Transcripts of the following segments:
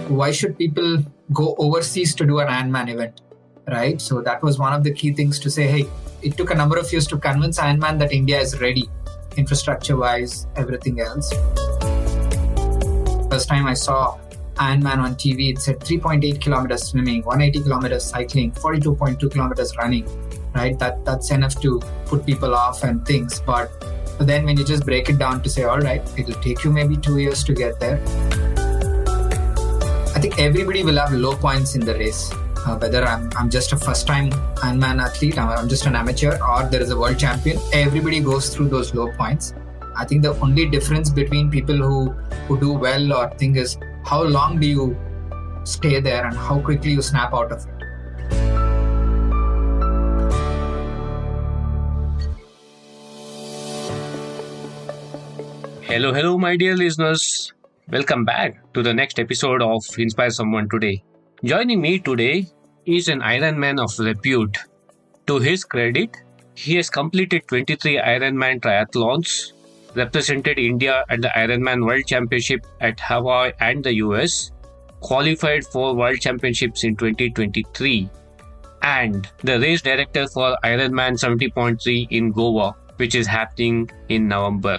why should people go overseas to do an Ironman event, right? So that was one of the key things to say, hey, it took a number of years to convince Ironman that India is ready, infrastructure-wise, everything else. First time I saw Ironman on TV, it said 3.8 kilometers swimming, 180 kilometers cycling, 42.2 kilometers running, right? That's enough to put people off and things. But then when you just break it down to say, all right, it'll take you maybe 2 years to get there. I think everybody will have low points in the race. Whether I'm just a first-time Ironman athlete, I'm just an amateur, or there is a world champion, everybody goes through those low points. I think the only difference between people who do well or think is how long do you stay there and how quickly you snap out of it. Hello, my dear listeners. Welcome back to the next episode of Inspire Someone Today. Joining me today is an Ironman of repute. To his credit, he has completed 23 Ironman Triathlons, represented India at the IRONMAN World Championship at Hawaii and the US, qualified for World Championships in 2023, and the race director for Ironman 70.3 in Goa, which is happening in November.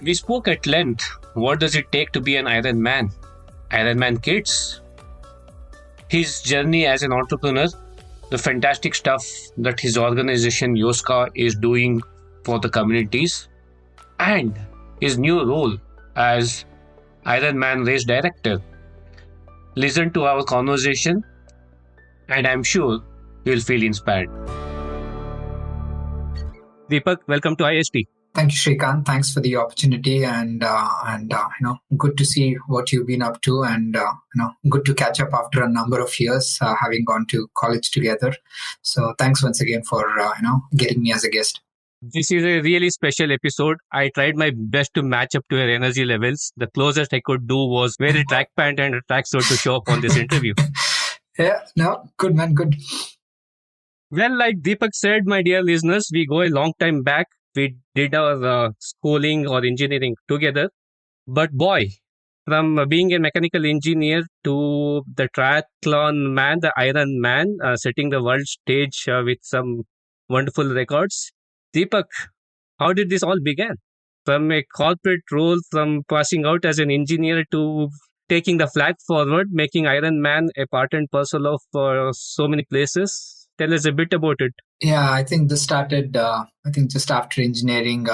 We spoke at length. What does it take to be an Ironman? Ironman kids. His journey as an entrepreneur, the fantastic stuff that his organization Yoska is doing for the communities, and his new role as Ironman race director. Listen to our conversation, and I'm sure you'll feel inspired. Deepak, welcome to IST. Thank you, Shrikant. Thanks for the opportunity, and good to see what you've been up to, and good to catch up after a number of years, having gone to college together. So thanks once again for getting me as a guest. This is a really special episode. I tried my best to match up to your energy levels. The closest I could do was wear a track pant and a tracksuit to show up on this interview. Yeah, no, good man, good. Well, like Deepak said, my dear listeners, we go a long time back. We did our schooling or engineering together. But boy, from being a mechanical engineer to the triathlon man, the Iron Man, setting the world stage with some wonderful records. Deepak, how did this all begin? From a corporate role, from passing out as an engineer to taking the flag forward, making Ironman a part and parcel of so many places. Tell us a bit about it. Yeah, I think this started, just after engineering,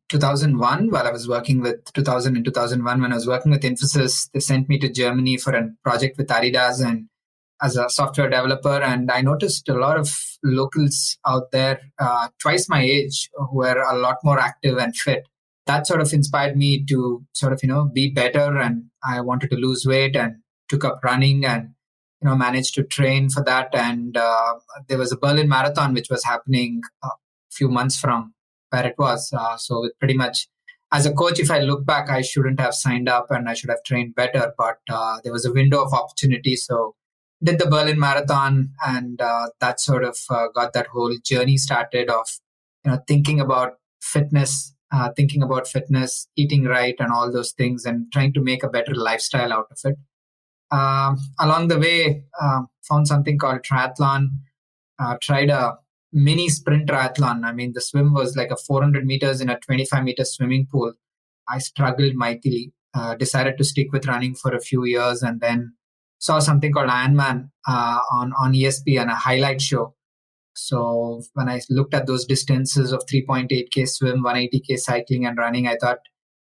2001, while I was working with 2000 and 2001, when I was working with Infosys, they sent me to Germany for a project with Adidas and as a software developer. And I noticed a lot of locals out there, twice my age, who were a lot more active and fit. That sort of inspired me to be better. And I wanted to lose weight and took up running and managed to train for that. And there was a Berlin Marathon, which was happening a few months from where it was. So with pretty much, as a coach, if I look back, I shouldn't have signed up and I should have trained better. But there was a window of opportunity. So did the Berlin Marathon, and that sort of got that whole journey started of thinking about fitness, eating right and all those things, and trying to make a better lifestyle out of it. Along the way, found something called triathlon, tried a mini sprint triathlon. I mean, the swim was like a 400 meters in a 25-meter swimming pool. I struggled mightily, decided to stick with running for a few years, and then saw something called Ironman on ESPN, a highlight show. So when I looked at those distances of 3.8K swim, 180K cycling and running, I thought,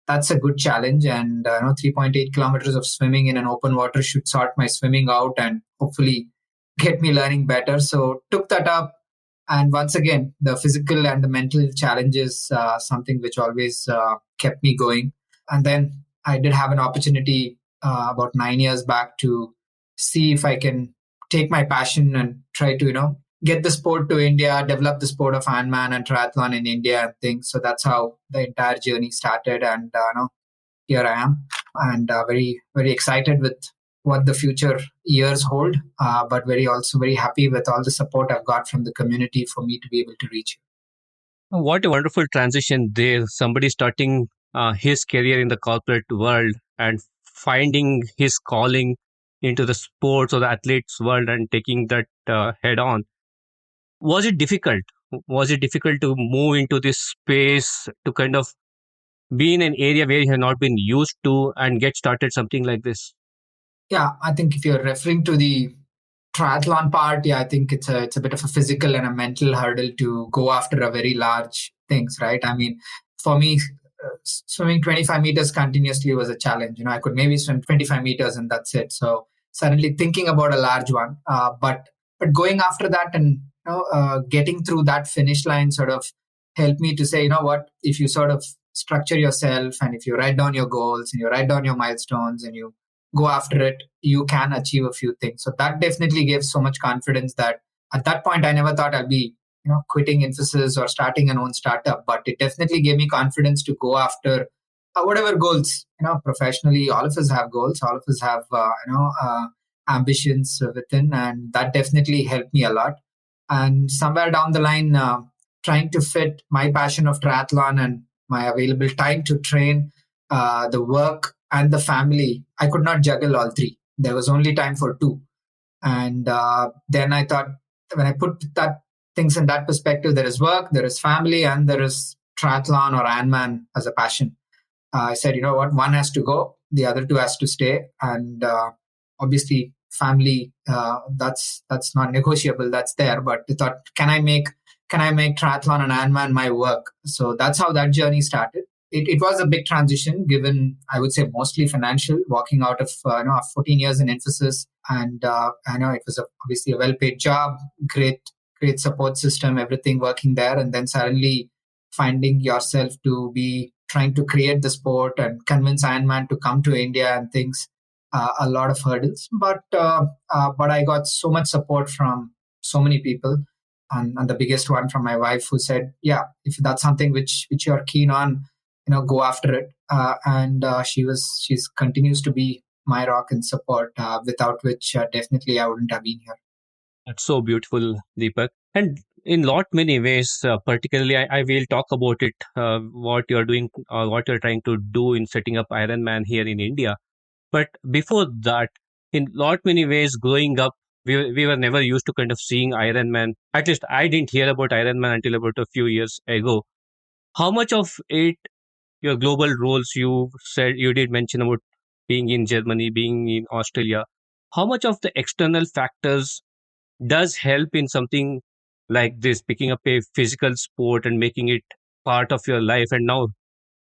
that's a good challenge, and 3.8 kilometers of swimming in an open water should sort my swimming out and hopefully get me learning better. So took that up, and once again, the physical and the mental challenges, something which always kept me going. And then I did have an opportunity about 9 years back to see if I can take my passion and try to get the sport to India, develop the sport of Ironman and triathlon in India and things. So that's how the entire journey started. And here I am, and very, very excited with what the future years hold, but also very happy with all the support I've got from the community for me to be able to reach. What a wonderful transition there. Somebody starting his career in the corporate world and finding his calling into the sports or the athletes world and taking that head on. Was it difficult? Was it difficult to move into this space to kind of be in an area where you have not been used to and get started something like this? Yeah, I think if you're referring to the triathlon part, yeah, I think it's a bit of a physical and a mental hurdle to go after a very large things, right? I mean, for me, swimming 25 meters continuously was a challenge. I could maybe swim 25 meters and that's it. So suddenly thinking about a large one, but going after that and getting through that finish line sort of helped me to say, what, if you sort of structure yourself and if you write down your goals and you write down your milestones and you go after it, you can achieve a few things. So that definitely gave so much confidence that at that point I never thought I'll be quitting Infosys or starting an own startup, but it definitely gave me confidence to go after whatever goals. Professionally, all of us have goals, all of us have ambitions within, and that definitely helped me a lot. And somewhere down the line, trying to fit my passion of triathlon and my available time to train, the work and the family, I could not juggle all three. There was only time for two. And then I thought, when I put that things in that perspective, there is work, there is family, and there is triathlon or Ironman as a passion. I said, you know what, one has to go, the other two has to stay. And obviously family, that's not negotiable, that's there. But I thought, can I make triathlon and Ironman my work? So that's how that journey started. It was a big transition, given, I would say, mostly financial, walking out of 14 years in Infosys. And I know it was obviously a well-paid job, great support system, everything working there. And then suddenly finding yourself to be trying to create the sport and convince Ironman to come to India and things, a lot of hurdles. But I got so much support from so many people. And the biggest one from my wife, who said, yeah, if that's something which you're keen on, go after it. And she's continues to be my rock and support, without which definitely I wouldn't have been here. That's so beautiful, Deepak. And in lot many ways, particularly I will talk about it, what you're doing or what you're trying to do in setting up Ironman here in India. But before that, in lot many ways, growing up, we were never used to kind of seeing Ironman. At least I didn't hear about Ironman until about a few years ago. How much of it, your global roles, you said you did mention about being in Germany, being in Australia. How much of the external factors does help in something like this, picking up a physical sport and making it part of your life? And now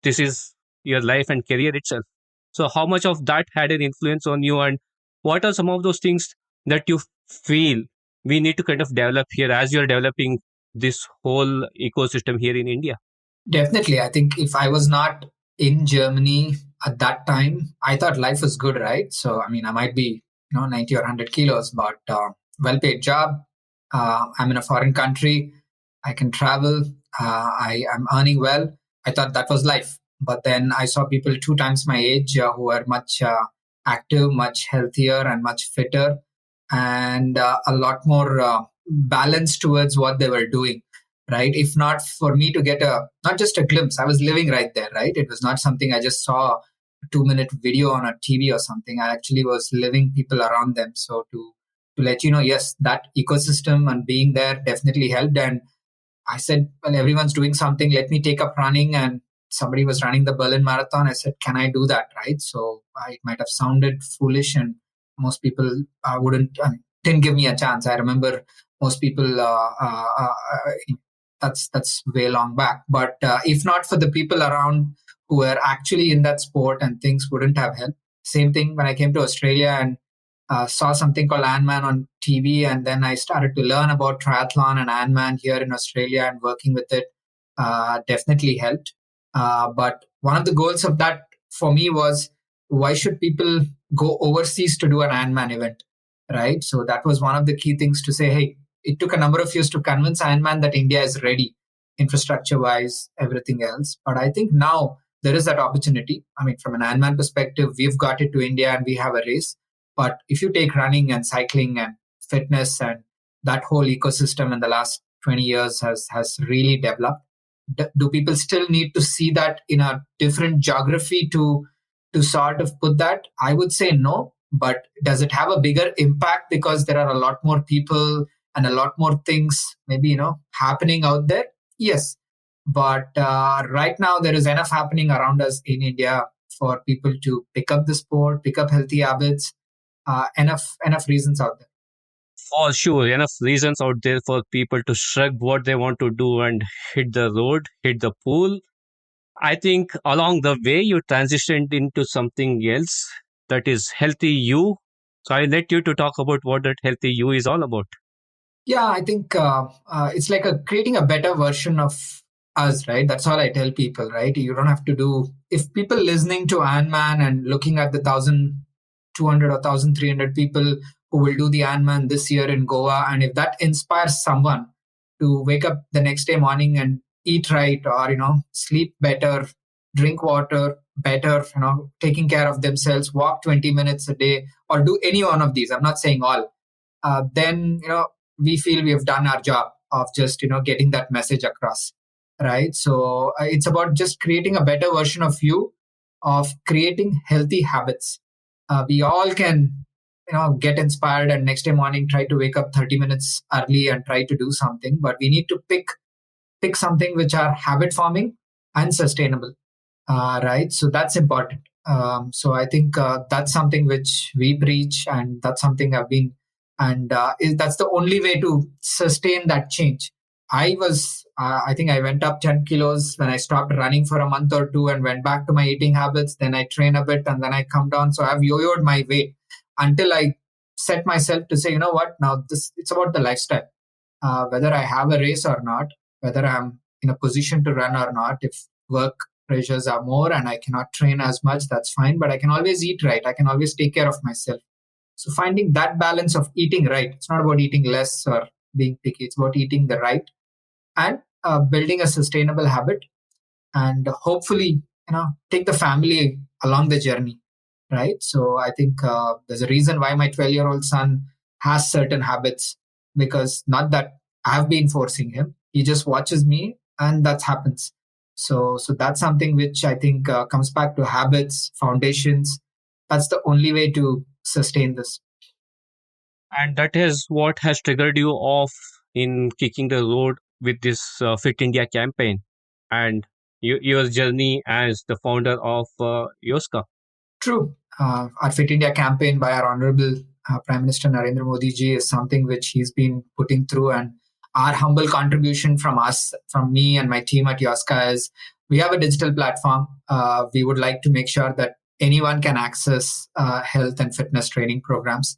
this is your life and career itself. So, how much of that had an influence on you, and what are some of those things that you feel we need to kind of develop here as you're developing this whole ecosystem here in India? Definitely. I think if I was not in Germany at that time, I thought life was good, right? So, I mean, I might be, 90 or 100 kilos, but well-paid job. I'm in a foreign country. I can travel. I'm earning well. I thought that was life. But then I saw people 2 times my age, who were much active, much healthier, and much fitter, and a lot more balanced towards what they were doing. Right. If not for me to get not just a glimpse, I was living right there. Right. It was not something I just saw a 2-minute video on a TV or something. I actually was living people around them. So to let you know, yes, that ecosystem and being there definitely helped. And I said, well, everyone's doing something. Let me take up running. And somebody was running the Berlin Marathon. I said, can I do that? Right. So it might have sounded foolish, and most people didn't give me a chance. I remember most people, that's way long back. But if not for the people around who were actually in that sport, and things wouldn't have helped. Same thing when I came to Australia and saw something called Ironman on TV, and then I started to learn about triathlon and Ironman here in Australia, and working with it definitely helped. But one of the goals of that for me was, why should people go overseas to do an Ironman event, right? So that was one of the key things to say, hey, it took a number of years to convince Ironman that India is ready, infrastructure-wise, everything else. But I think now there is that opportunity. I mean, from an Ironman perspective, we've got it to India and we have a race. But if you take running and cycling and fitness, and that whole ecosystem in the last 20 years has really developed. Do people still need to see that in a different geography to sort of put that? I would say no. But does it have a bigger impact because there are a lot more people and a lot more things maybe, happening out there? Yes. But right now, there is enough happening around us in India for people to pick up the sport, pick up healthy habits. Enough reasons out there. For sure, enough reasons out there for people to shrug what they want to do and hit the road, hit the pool. I think along the way you transitioned into something else that is healthy you. So I let you to talk about what that healthy you is all about. Yeah, I think it's like creating a better version of us, right? That's all I tell people, right? You don't have to do. If people listening to Ironman and looking at the 1,200 or 1,300 people who will do the Ironman this year in Goa, and if that inspires someone to wake up the next day morning and eat right, or sleep better, drink water better, taking care of themselves, walk 20 minutes a day, or do any one of these. I'm not saying all. Then we feel we have done our job of just getting that message across, right? So it's about just creating a better version of you, of creating healthy habits. We all can get inspired and next day morning try to wake up 30 minutes early and try to do something, but we need to pick something which are habit forming and sustainable, right? So that's important. So I think that's something which we preach, and that's something I've been, and that's the only way to sustain that change. I think I went up 10 kilos when I stopped running for a month or two and went back to my eating habits. Then I train a bit and then I come down. So I've yo-yoed my weight until I set myself to say, you know what, now it's about the lifestyle. Whether I have a race or not, whether I'm in a position to run or not, if work pressures are more and I cannot train as much, that's fine. But I can always eat right. I can always take care of myself. So finding that balance of eating right, it's not about eating less or being picky. It's about eating the right and building a sustainable habit, and hopefully, take the family along the journey, right? So I think there's a reason why my 12-year-old son has certain habits, because not that I've been forcing him. He just watches me and that happens. So that's something which I think comes back to habits, foundations. That's the only way to sustain this. And that is what has triggered you off in kicking the road with this Fit India campaign and your journey as the founder of Yoska. True. Our Fit India campaign by our Honorable Prime Minister Narendra Modi ji is something which he's been putting through. And our humble contribution from us, from me and my team at Yoska, is we have a digital platform. We would like to make sure that anyone can access health and fitness training programs.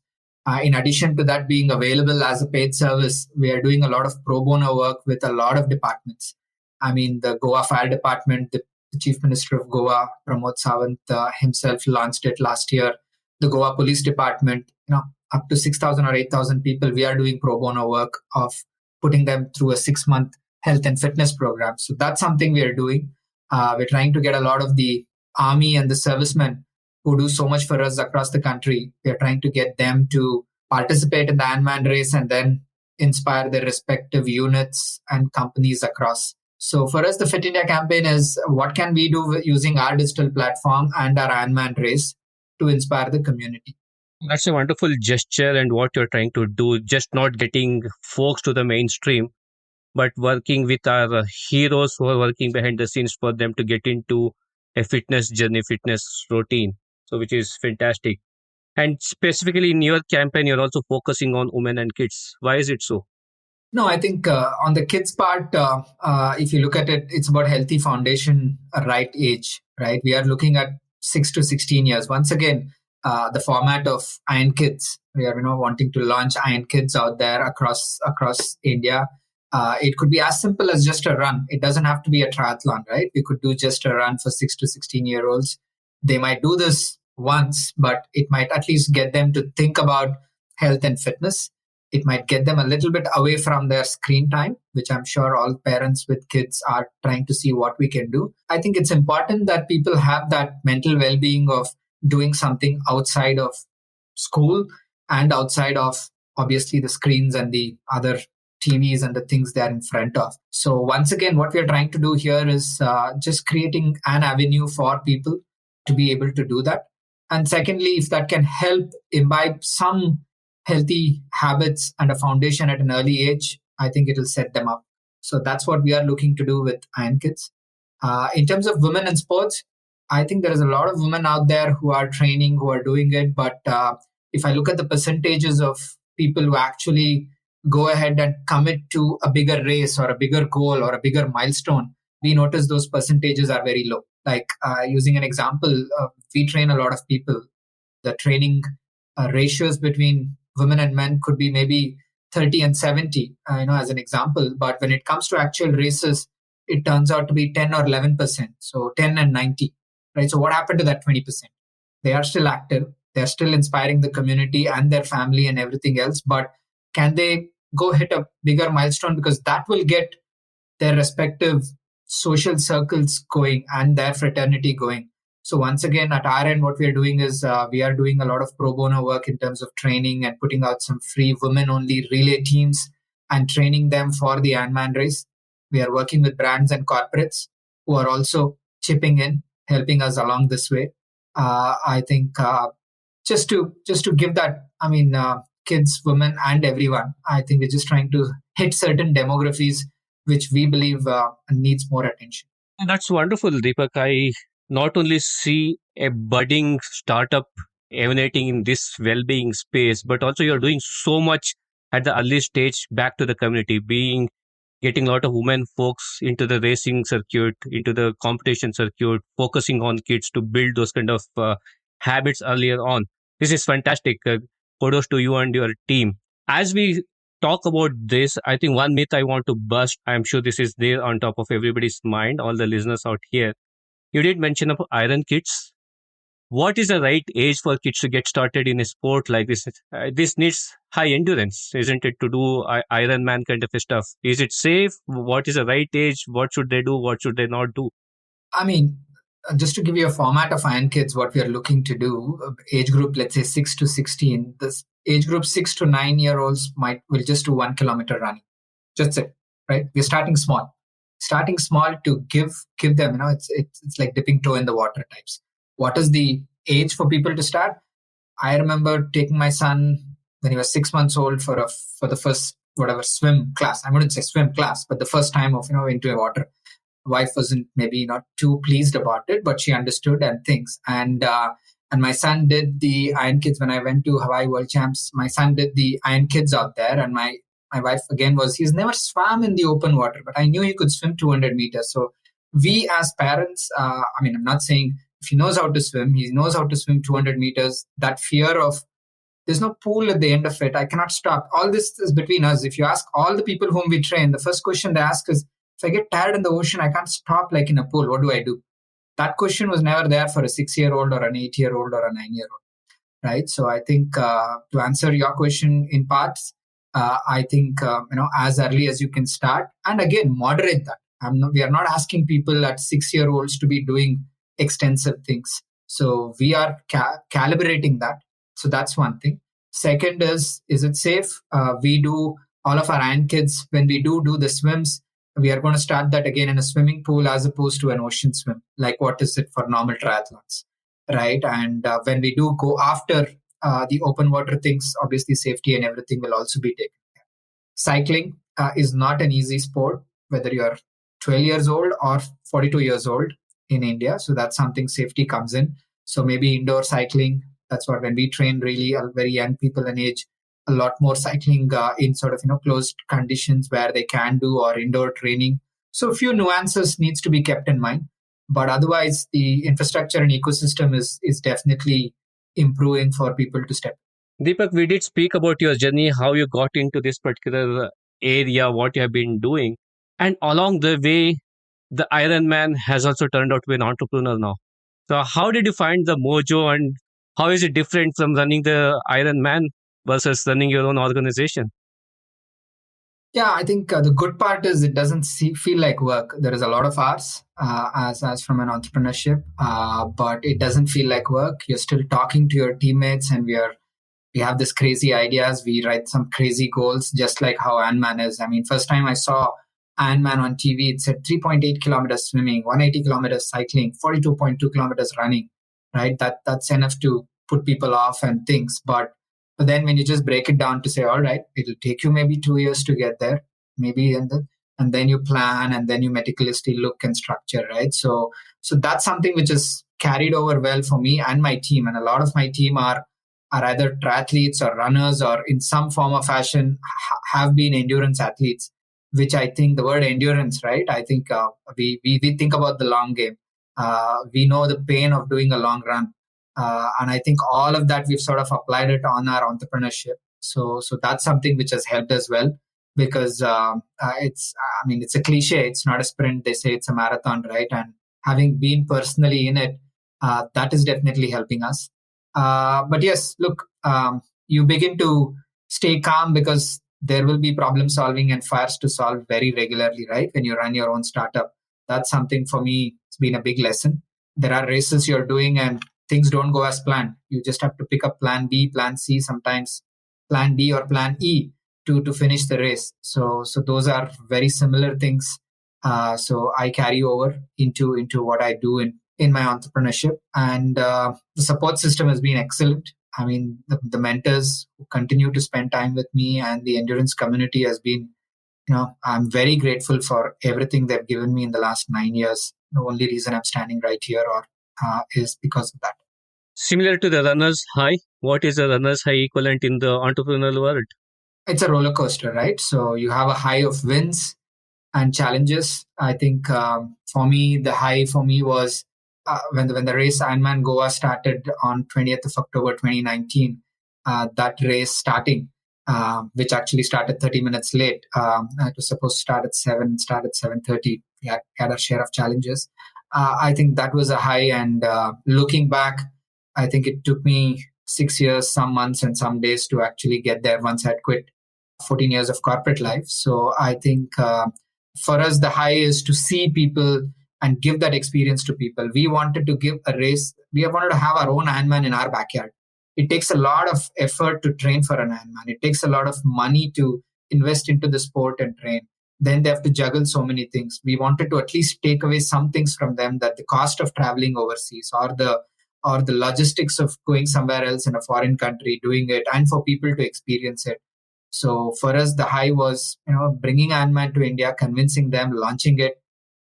In addition to that being available as a paid service, we are doing a lot of pro bono work with a lot of departments. I mean, the Goa Fire Department, the Chief Minister of Goa, Pramod Sawant, himself launched it last year. The Goa Police Department, up to 6,000 or 8,000 people, we are doing pro bono work of putting them through a 6-month health and fitness program. So that's something we are doing. We're trying to get a lot of the army and the servicemen who do so much for us across the country. We are trying to get them to participate in the Ironman race and then inspire their respective units and companies across. So for us, the Fit India campaign is what can we do using our digital platform and our Ironman race to inspire the community. That's a wonderful gesture and what you're trying to do, just not getting folks to the mainstream, but working with our heroes who are working behind the scenes for them to get into a fitness journey, fitness routine. So, which is fantastic. And specifically in your campaign, you're also focusing on women and kids. Why is it so? No, I think on the kids part, if you look at it, it's about healthy foundation, right age, right? We are looking at 6 to 16 years. Once again, the format of Iron Kids, we are wanting to launch Iron Kids out there across India. It could be as simple as just a run. It doesn't have to be a triathlon, right? We could do just a run for 6 to 16-year-olds. They might do this once, but it might at least get them to think about health and fitness. It might get them a little bit away from their screen time, which I'm sure all parents with kids are trying to see what we can do. I think it's important that people have that mental well-being of doing something outside of school and outside of obviously the screens and the other TVs and the things they're in front of. So once again, what we're trying to do here is just creating an avenue for people to be able to do that. And secondly, if that can help imbibe some healthy habits and a foundation at an early age, I think it'll set them up. So that's what we are looking to do with Iron Kids. In terms of women in sports, I think there is a lot of women out there who are training, who are doing it. But if I look at the percentages of people who actually go ahead and commit to a bigger race or a bigger goal or a bigger milestone, we notice those percentages are very low. Like using an example, we train a lot of people. The training ratios between women and men could be maybe 30 and 70, as an example. But when it comes to actual races, it turns out to be 10 or 11%. So 10 and 90, right? So what happened to that 20%? They are still active. They're still inspiring the community and their family and everything else. But can they go hit a bigger milestone? Because that will get their respective social circles going and their fraternity going. So once again, at our end, what we are doing is we are doing a lot of pro bono work in terms of training and putting out some free women-only relay teams and training them for the Ironman race. We are working with brands and corporates who are also chipping in, helping us along this way. I think just to give that, kids, women, and everyone. I think we're just trying to hit certain demographies which we believe needs more attention. And that's wonderful, Deepak. I not only see a budding startup emanating in this well-being space, but also you're doing so much at the early stage back to the community, getting a lot of women folks into the racing circuit, into the competition circuit, focusing on kids to build those kind of habits earlier on. This is fantastic. Kudos to you and your team. As we talk about this, I think one myth I want to bust, I'm sure this is there on top of everybody's mind, all the listeners out here. You did mention about Iron Kids. What is the right age for kids to get started in a sport like this? This needs high endurance, isn't it, to do Ironman kind of stuff? Is it safe? What is the right age? What should they do? What should they not do? I mean, just to give you a format of Iron Kids, what we are looking to do, age group, let's say 6 to 16, this age group 6 to 9-year-olds will just do 1 kilometer running. Just it, right? We're starting small to give them, it's like dipping toe in the water types. What is the age for people to start? I remember taking my son when he was 6 months old for the first swim class. I wouldn't say swim class, but the first time of into water. Wife wasn't maybe not too pleased about it, but she understood and things. And my son did the Iron Kids when I went to Hawaii World Champs. My son did the Iron Kids out there, and my wife again he's never swam in the open water, but I knew he could swim 200 meters. So we as parents, I'm not saying if he knows how to swim, he knows how to swim 200 meters. That fear of there's no pool at the end of it, I cannot stop. All this is between us. If you ask all the people whom we train, the first question they ask is, if I get tired in the ocean, I can't stop like in a pool. What do I do? That question was never there for a 6-year-old or an 8-year-old or a 9-year-old, right? So I think to answer your question in parts, I think as early as you can start, and again moderate that. We are not asking people at 6-year-olds to be doing extensive things. So we are calibrating that. So that's one thing. Second is it safe? We do all of our Iron Kids when we do the swims. We are going to start that again in a swimming pool as opposed to an ocean swim, like what is it for normal triathlons, right? And when we do go after the open water things, obviously safety and everything will also be taken care. Cycling is not an easy sport, whether you're 12 years old or 42 years old in India. So that's something safety comes in. So maybe indoor cycling, that's what when we train really very young people in age, a lot more cycling in sort of closed conditions where they can do, or indoor training. So a few nuances needs to be kept in mind, but otherwise the infrastructure and ecosystem is definitely improving for people to step. Deepak, we did speak about your journey, how you got into this particular area, what you have been doing, and along the way, the Ironman has also turned out to be an entrepreneur now. So how did you find the mojo, and how is it different from running the Ironman versus running your own organization? Yeah, I think the good part is it doesn't feel like work. There is a lot of hours as from an entrepreneurship, but it doesn't feel like work. You're still talking to your teammates, and we have this crazy ideas. We write some crazy goals, just like how Ironman is. I mean, first time I saw Ironman on TV, it said 3.8 kilometers swimming, 180 kilometers cycling, 42.2 kilometers running. right? That's enough to put people off and things. But then when you just break it down to say, all right, it'll take you maybe 2 years to get there, maybe, and then you plan and then you meticulously look and structure, right? So that's something which is carried over well for me and my team. And a lot of my team are either triathletes or runners or in some form or fashion have been endurance athletes, which I think the word endurance, right? I think we think about the long game. We know the pain of doing a long run. And I think all of that we've sort of applied it on our entrepreneurship. So that's something which has helped as well because it's a cliche. It's not a sprint. They say it's a marathon, right? And having been personally in it, that is definitely helping us. But yes, look, you begin to stay calm because there will be problem solving and fires to solve very regularly, right? When you run your own startup, that's something for me. It's been a big lesson. There are races you're doing and things don't go as planned. You just have to pick up plan B, plan C, sometimes plan D or plan E to finish the race. So those are very similar things. So I carry over into what I do in my entrepreneurship. And the support system has been excellent. I mean, the mentors who continue to spend time with me and the endurance community has been, I'm very grateful for everything they've given me in the last 9 years. The only reason I'm standing right here is because of that. Similar to the runner's high, what is a runner's high equivalent in the entrepreneurial world? It's a roller coaster, right? So you have a high of wins and challenges. I think for me, the high for me was when the race Ironman Goa started on 20th of October 2019. That race starting, which actually started 30 minutes late. It was supposed to start at 7, start at 7:30. We had our share of challenges. I think that was a high. And looking back, I think it took me 6 years, some months, and some days to actually get there once I'd quit 14 years of corporate life. So I think for us, the high is to see people and give that experience to people. We wanted to give a race. We wanted to have our own Ironman in our backyard. It takes a lot of effort to train for an Ironman. It takes a lot of money to invest into the sport and train. Then they have to juggle so many things. We wanted to at least take away some things from them, that the cost of traveling overseas or the logistics of going somewhere else in a foreign country, doing it, and for people to experience it. So for us, the high was, bringing Ironman to India, convincing them, launching it,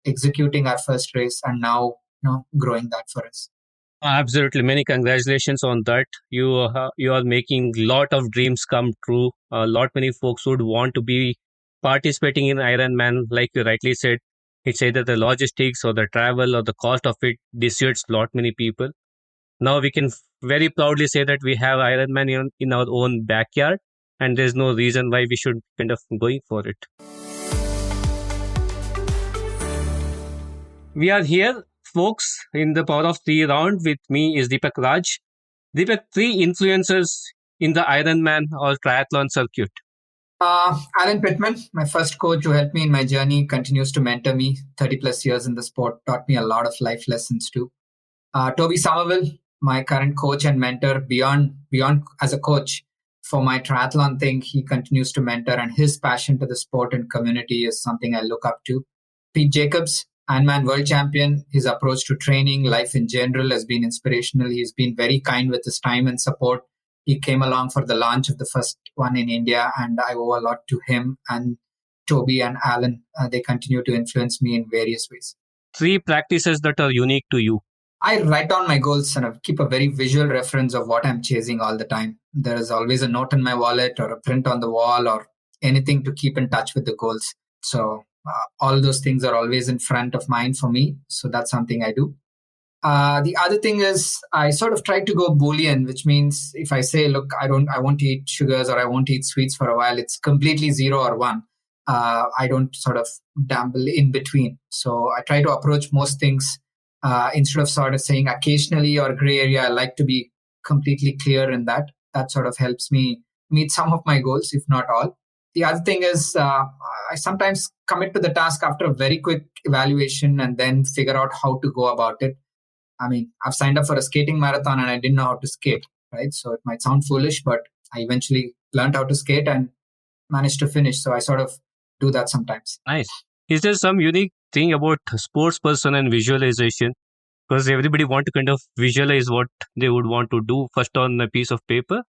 executing our first race, and now, growing that for us. Absolutely, many congratulations on that. You are making lot of dreams come true. A lot many folks would want to be participating in Ironman, like you rightly said. It's either the logistics or the travel or the cost of it dissuades lot many people. Now we can very proudly say that we have Ironman in our own backyard, and there's no reason why we should kind of going for it. We are here, folks, in the Power of Three round. With me is Deepak Raj. Deepak, three influencers in the Ironman or triathlon circuit. Alan Pittman, my first coach who helped me in my journey, continues to mentor me. 30 plus years in the sport, taught me a lot of life lessons too. Toby Somerville, my current coach and mentor, beyond as a coach for my triathlon thing, he continues to mentor, and his passion to the sport and community is something I look up to. Pete Jacobs, Ironman World Champion, his approach to training, life in general has been inspirational. He's been very kind with his time and support. He came along for the launch of the first one in India, and I owe a lot to him. And Toby and Alan, they continue to influence me in various ways. Three practices that are unique to you. I write down my goals and I keep a very visual reference of what I'm chasing all the time. There is always a note in my wallet or a print on the wall or anything to keep in touch with the goals. So all those things are always in front of mind for me. So that's something I do. The other thing is I sort of try to go Boolean, which means if I say, look, I won't eat sugars or I won't eat sweets for a while, it's completely 0 or 1. I don't sort of dabble in between. So I try to approach most things instead of sort of saying occasionally or gray area. I like to be completely clear in that. That sort of helps me meet some of my goals, if not all. The other thing is I sometimes commit to the task after a very quick evaluation and then figure out how to go about it. I mean, I've signed up for a skating marathon and I didn't know how to skate, right? So it might sound foolish, but I eventually learned how to skate and managed to finish. So I sort of do that sometimes. Nice. Is there some unique thing about sports person and visualization? Because everybody want to kind of visualize what they would want to do first on a piece of paper.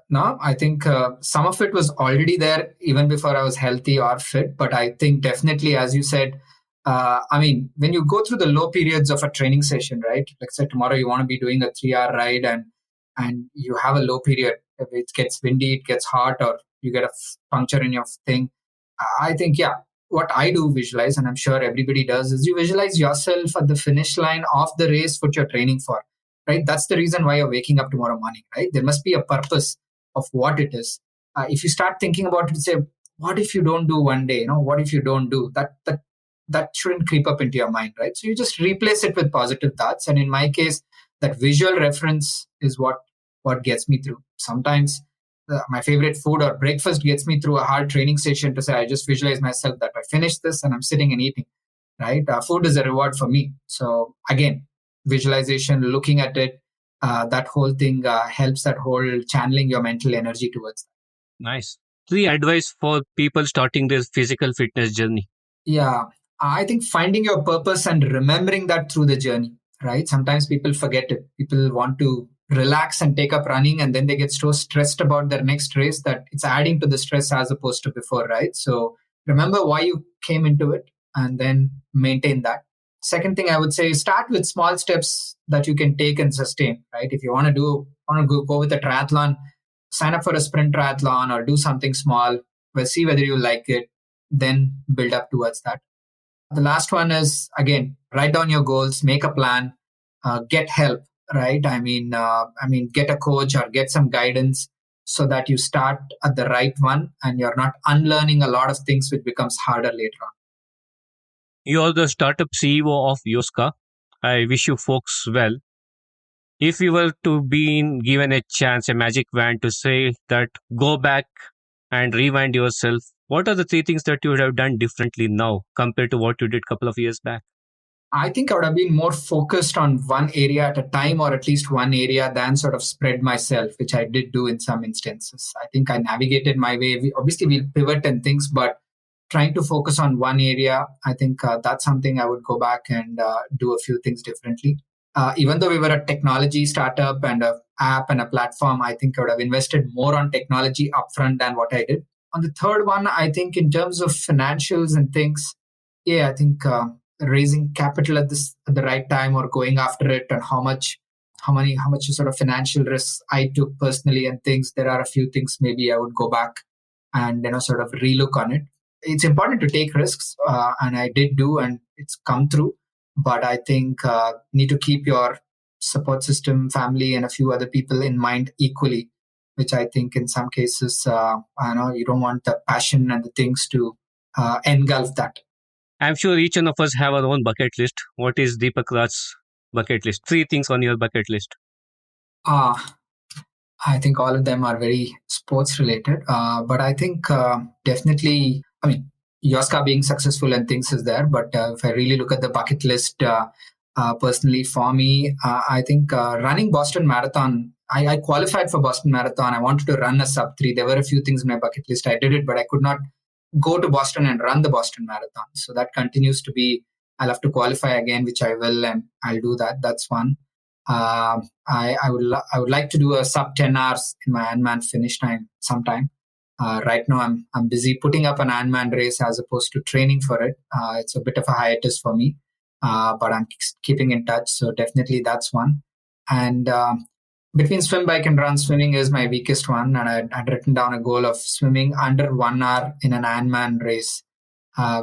No, I think some of it was already there even before I was healthy or fit. But I think definitely, as you said, I mean, when you go through the low periods of a training session, right? Like say tomorrow you want to be doing a 3 hour ride and you have a low period. If it gets windy, it gets hot, or you get a puncture in your thing. I think, yeah, what I do visualize, and I'm sure everybody does, is you visualize yourself at the finish line of the race what you're training for, right? That's the reason why you're waking up tomorrow morning, right? There must be a purpose of what it is. If you start thinking about it, say, what if you don't do one day? What if you don't do that? That shouldn't creep up into your mind, right? So you just replace it with positive thoughts. And in my case, that visual reference is what gets me through. Sometimes my favorite food or breakfast gets me through a hard training session to say, I just visualize myself that I finished this and I'm sitting and eating, right? Food is a reward for me. So again, visualization, looking at it, that whole thing helps that whole channeling your mental energy towards that. Nice. Three advice for people starting their physical fitness journey. Yeah, I think finding your purpose and remembering that through the journey, right? Sometimes people forget it. People want to relax and take up running, and then they get so stressed about their next race that it's adding to the stress as opposed to before, right? So remember why you came into it and then maintain that. Second thing I would say is start with small steps that you can take and sustain, right? If you want to go with a triathlon, sign up for a sprint triathlon or do something small, well, see whether you like it, then build up towards that. The last one is, again, write down your goals, make a plan, get help, right? I mean, get a coach or get some guidance so that you start at the right one and you're not unlearning a lot of things which becomes harder later on. You are the startup CEO of Yoska. I wish you folks well. If you were to be given a chance, a magic wand to say that go back and rewind yourself, what are the three things that you would have done differently now compared to what you did a couple of years back? I think I would have been more focused on one area at a time, or at least one area, than sort of spread myself, which I did do in some instances. I think I navigated my way. Obviously, we'll pivot and things, but trying to focus on one area, I think that's something I would go back and do a few things differently. Even though we were a technology startup and a app and a platform, I think I would have invested more on technology upfront than what I did. On the third one, I think in terms of financials and things, yeah, I think raising capital at the right time or going after it, and how much sort of financial risks I took personally and things. There are a few things maybe I would go back and sort of relook on it. It's important to take risks, and I did do, and it's come through. But I think need to keep your support system, family, and a few other people in mind equally. Which I think in some cases, I know you don't want the passion and the things to engulf that. I'm sure each one of us have our own bucket list. What is Deepak Raj's bucket list? Three things on your bucket list. Uh, I think all of them are very sports related. But I think definitely, I mean, Yoska being successful and things is there. But if I really look at the bucket list personally for me, I think running Boston Marathon, I qualified for Boston Marathon. I wanted to run a sub 3. There were a few things in my bucket list. I did it, but I could not go to Boston and run the Boston Marathon. So that continues to be, I'll have to qualify again, which I will, and I'll do that. That's one. I would like to do a sub 10 hours in my Ironman finish time sometime. Right now, I'm busy putting up an Ironman race as opposed to training for it. It's a bit of a hiatus for me, but I'm keeping in touch. So definitely that's one. And between swim, bike, and run, swimming is my weakest one. And I'd written down a goal of swimming under 1 hour in an Ironman race,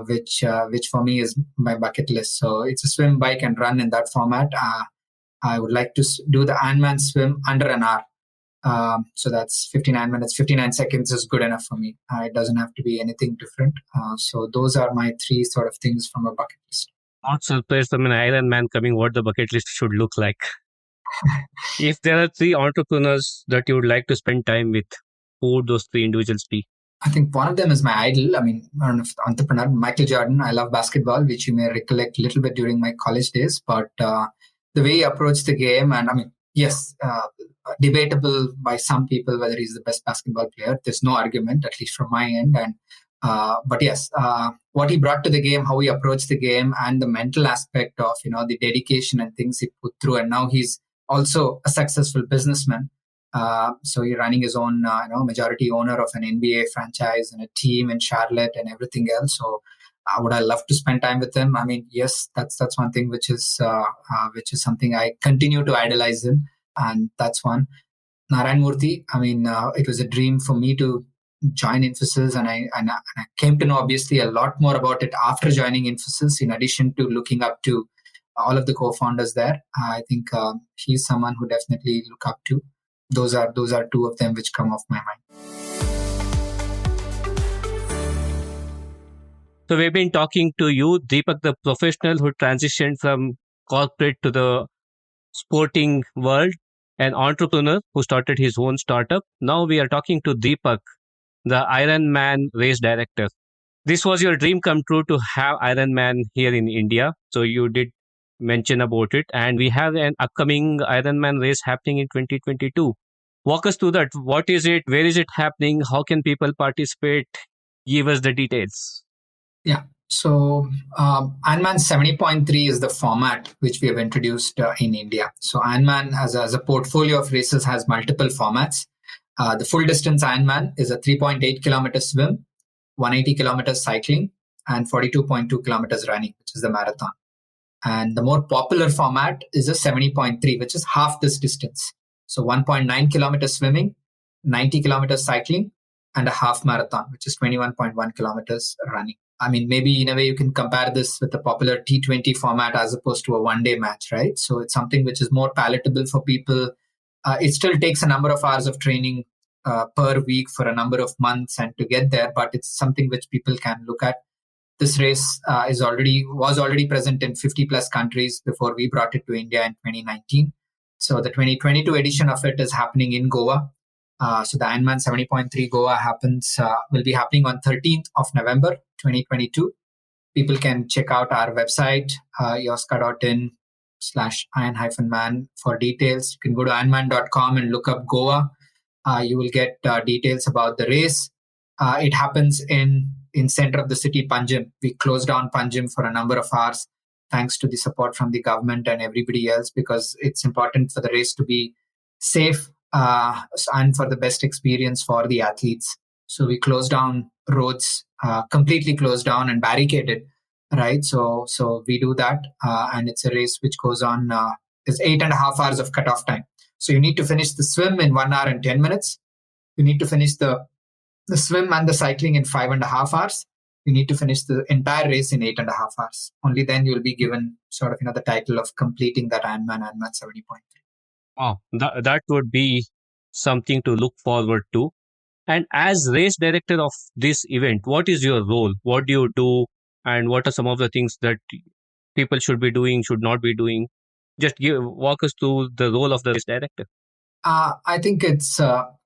which for me is my bucket list. So it's a swim, bike, and run in that format. I would like to do the Ironman swim under an hour. So that's 59 minutes, 59 seconds is good enough for me. It doesn't have to be anything different. So those are my three sort of things from a bucket list. Not surprised from an Iron Man coming what the bucket list should look like. If there are three entrepreneurs that you would like to spend time with, who would those three individuals be? I think one of them is my idol. I mean, I don't know if entrepreneur, Michael Jordan. I love basketball, which you may recollect a little bit during my college days. But the way he approached the game, and I mean, yes, debatable by some people whether he's the best basketball player. There's no argument, at least from my end. And But yes, what he brought to the game, how he approached the game, and the mental aspect of the dedication and things he put through, and now he's also a successful businessman. So he's running his own, majority owner of an NBA franchise and a team in Charlotte and everything else. So would I love to spend time with him? I mean, yes, that's one thing which is something I continue to idolize him, and that's one. Narayan Murthy, I mean, it was a dream for me to join Infosys, and I came to know obviously a lot more about it after joining Infosys. In addition to looking up to all of the co-founders there, I think he's someone who definitely look up to. Those are two of them which come off my mind. So we've been talking to you, Deepak, the professional who transitioned from corporate to the sporting world, an entrepreneur who started his own startup. Now we are talking to Deepak, the Ironman race director. This was your dream come true to have Ironman here in India. So you did mention about it. And we have an upcoming Ironman race happening in 2022. Walk us through that. What is it? Where is it happening? How can people participate? Give us the details. Yeah. So Ironman 70.3 is the format which we have introduced in India. So Ironman as a portfolio of races has multiple formats. The full distance Ironman is a 3.8 kilometer swim, 180 kilometers cycling, and 42.2 kilometers running, which is the marathon. And the more popular format is a 70.3, which is half this distance. So 1.9 kilometers swimming, 90 kilometers cycling, and a half marathon, which is 21.1 kilometers running. I mean, maybe in a way you can compare this with the popular T20 format as opposed to a one-day match, right? So it's something which is more palatable for people. It still takes a number of hours of training per week for a number of months and to get there, but it's something which people can look at. This race was already present in 50 plus countries before we brought it to India in 2019. So the 2022 edition of it is happening in Goa. So the Ironman 70.3 Goa will be happening on 13th of November 2022. People can check out our website, yoska.in/iron-man for details. You can go to ironman.com and look up Goa. You will get details about the race. It happens in center of the city, Panjim. We closed down Panjim for a number of hours, thanks to the support from the government and everybody else, because it's important for the race to be safe and for the best experience for the athletes. So we closed down roads, completely closed down and barricaded, right? So we do that, and it's a race which goes on. It's 8.5 hours of cutoff time. So you need to finish the swim in 1 hour and 10 minutes. You need to finish the swim and the cycling in 5.5 hours. You need to finish the entire race in 8.5 hours. Only then you will be given sort of the title of completing that Ironman 70.3. Oh, that would be something to look forward to. And as race director of this event, what is your role? What do you do? And what are some of the things that people should be doing, should not be doing? Just walk us through the role of the race director. I think it's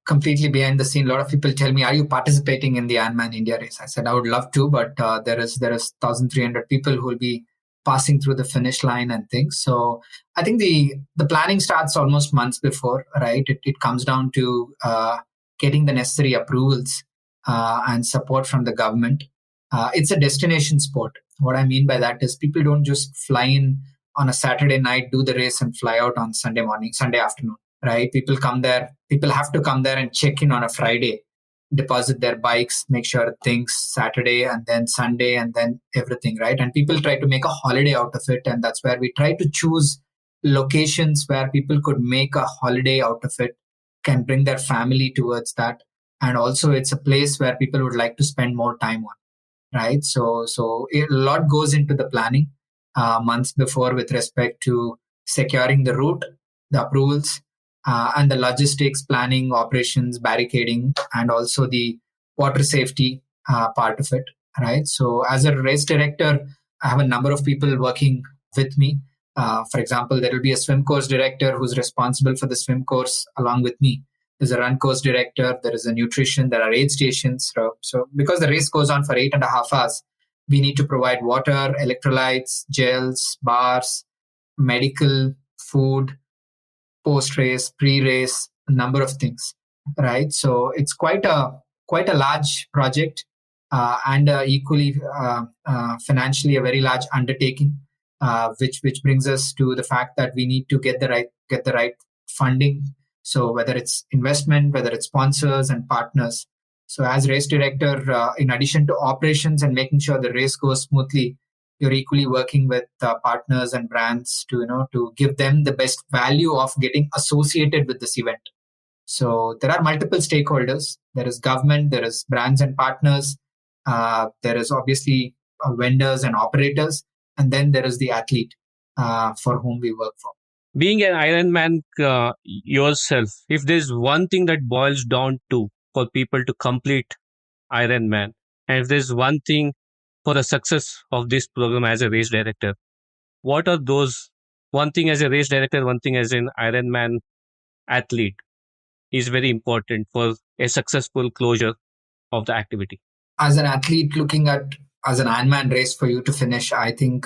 completely behind the scene. A lot of people tell me, "Are you participating in the Ironman India race?" I said, "I would love to, but there is 1,300 people who will be passing through the finish line and things." So I think the planning starts almost months before, right? It comes down to getting the necessary approvals and support from the government. It's a destination sport. What I mean by that is people don't just fly in on a Saturday night, do the race, and fly out on Sunday morning, Sunday afternoon, right? People have to come there and check in on a Friday, deposit their bikes, make sure things Saturday and then Sunday and then everything, right? And people try to make a holiday out of it. And that's where we try to choose locations where people could make a holiday out of it, can bring their family towards that. And also it's a place where people would like to spend more time on, right? So a lot goes into the planning months before with respect to securing the route, the approvals, and the logistics, planning, operations, barricading, and also the water safety part of it, right? So as a race director, I have a number of people working with me. For example, there will be a swim course director who's responsible for the swim course along with me. There's a run course director, there is a nutrition, there are aid stations. So because the race goes on for 8.5 hours, we need to provide water, electrolytes, gels, bars, medical, food, post-race, pre-race, a number of things, right? So it's quite a large project. and equally financially a very large undertaking, which brings us to the fact that we need to get the right funding. So whether it's investment, whether it's sponsors and partners. So as race director, in addition to operations and making sure the race goes smoothly, you're equally working with partners and brands to to give them the best value of getting associated with this event. So there are multiple stakeholders. There is government, there is brands and partners, there is obviously vendors and operators, and then there is the athlete for whom we work for. Being an Ironman yourself, if there's one thing that boils down to for people to complete Ironman, and if there's one thing for the success of this program as a race director, what are those? One thing as a race director, one thing as an Ironman athlete is very important for a successful closure of the activity. As an athlete looking at as an Ironman race for you to finish, I think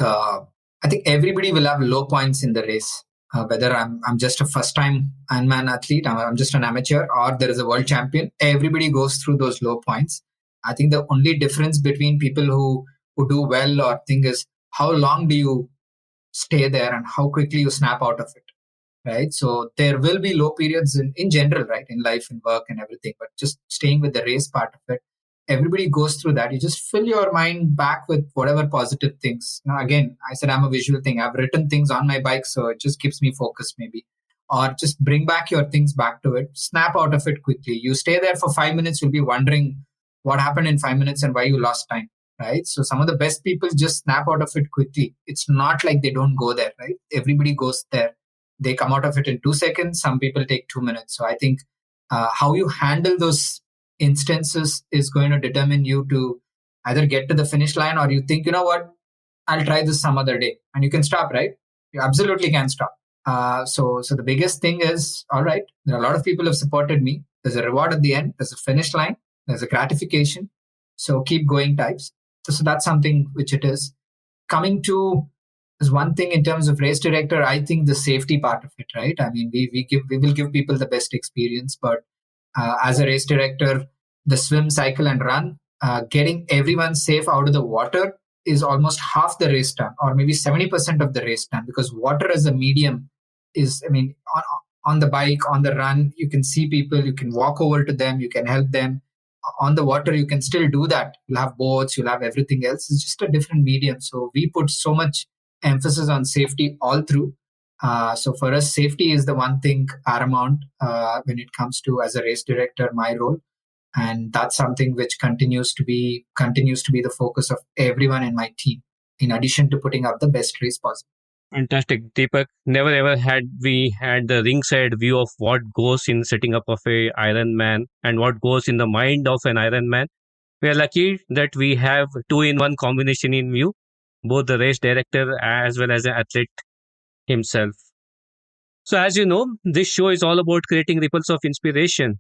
everybody will have low points in the race. Whether I'm just a first time Ironman athlete, I'm just an amateur, or there is a world champion, everybody goes through those low points. I think the only difference between people who do well or think is how long do you stay there and how quickly you snap out of it, right? So there will be low periods in general, right, in life and work and everything, but just staying with the race part of it, everybody goes through that. You just fill your mind back with whatever positive things. Now again, I said I'm a visual thing, I've written things on my bike, so it just keeps me focused maybe. Or just bring back your things back to it, snap out of it quickly. You stay there for 5 minutes, you'll be wondering what happened in 5 minutes and why you lost time, right? So some of the best people just snap out of it quickly. It's not like they don't go there, right? Everybody goes there. They come out of it in 2 seconds. Some people take 2 minutes. So I think how you handle those instances is going to determine you to either get to the finish line or you think, you know what, I'll try this some other day. And you can stop, right? You absolutely can stop. So the biggest thing is, all right, there are a lot of people who have supported me. There's a reward at the end. There's a finish line. There's a gratification. So keep going types. So that's something which it is. Coming to is one thing in terms of race director, I think the safety part of it, right? I mean, we will give people the best experience, but as a race director, the swim, cycle, and run, getting everyone safe out of the water is almost half the race time, or maybe 70% of the race time, because water as a medium is, I mean, on the bike, on the run, you can see people, you can walk over to them, you can help them. On the water, you can still do that. You'll have boats, you'll have everything else. It's just a different medium. So we put so much emphasis on safety all through. So for us, safety is the one thing paramount when it comes to, as a race director, my role. And that's something which continues to be the focus of everyone in my team, in addition to putting up the best race possible. Fantastic, Deepak. Never ever had we had the ringside view of what goes in setting up of a Ironman and what goes in the mind of an Ironman. We are lucky that we have two-in-one combination in view, both the race director as well as the athlete himself. So as you know, this show is all about creating ripples of inspiration.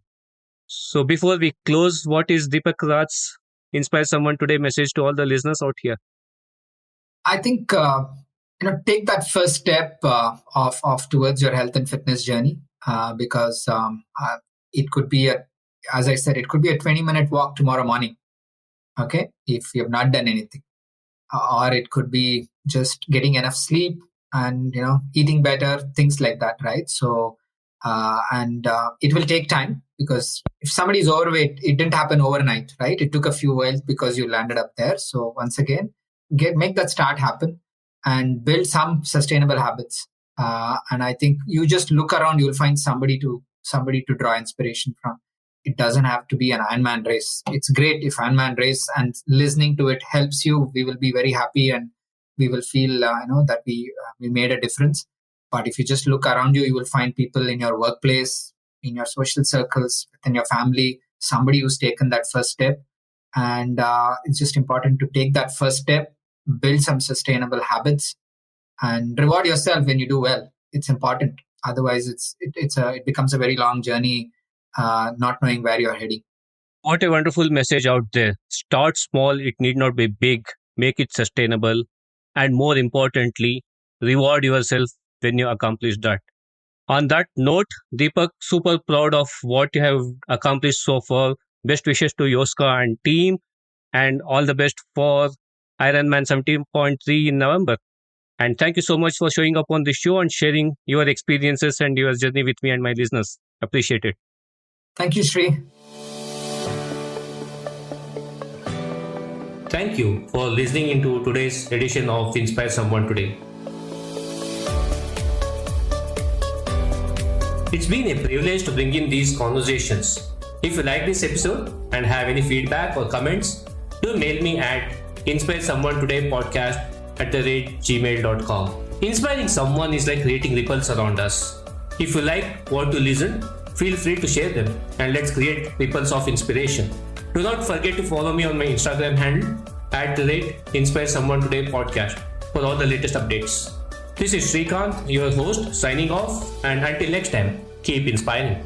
So before we close, what is Deepak Raj's Inspire Someone Today message to all the listeners out here? I think take that first step of towards your health and fitness journey, because it could be as I said, it could be a 20-minute walk tomorrow morning. Okay, if you have not done anything, or it could be just getting enough sleep and eating better, things like that, right? So and it will take time, because if somebody is overweight, it didn't happen overnight, right? It took a few whiles because you landed up there. So once again, make that start happen and build some sustainable habits. And I think you just look around, you'll find somebody to draw inspiration from. It doesn't have to be an Ironman race. It's great if Ironman race and listening to it helps you. We will be very happy and we will feel that we made a difference. But if you just look around you, you will find people in your workplace, in your social circles, within your family, somebody who's taken that first step. And it's just important to take that first step, build some sustainable habits, and reward yourself when you do well. It's important. Otherwise, it becomes a very long journey, not knowing where you're heading. What a wonderful message out there. Start small, it need not be big. Make it sustainable. And more importantly, reward yourself when you accomplish that. On that note, Deepak, super proud of what you have accomplished so far. Best wishes to Yoska and team. and all the best for Ironman 17.3 in November. And thank you so much for showing up on the show and sharing your experiences and your journey with me and my listeners. Appreciate it. Thank you, Sri. Thank you for listening into today's edition of Inspire Someone Today. It's been a privilege to bring in these conversations. If you like this episode and have any feedback or comments, do mail me at inspiresomeonetodaypodcast@gmail.com. Inspiring someone is like creating ripples around us. If you like what you listen, feel free to share them and let's create ripples of inspiration. Do not forget to follow me on my Instagram handle @InspireSomeoneTodayPodcast for all the latest updates. This is Srikanth, your host, signing off, and until next time, keep inspiring.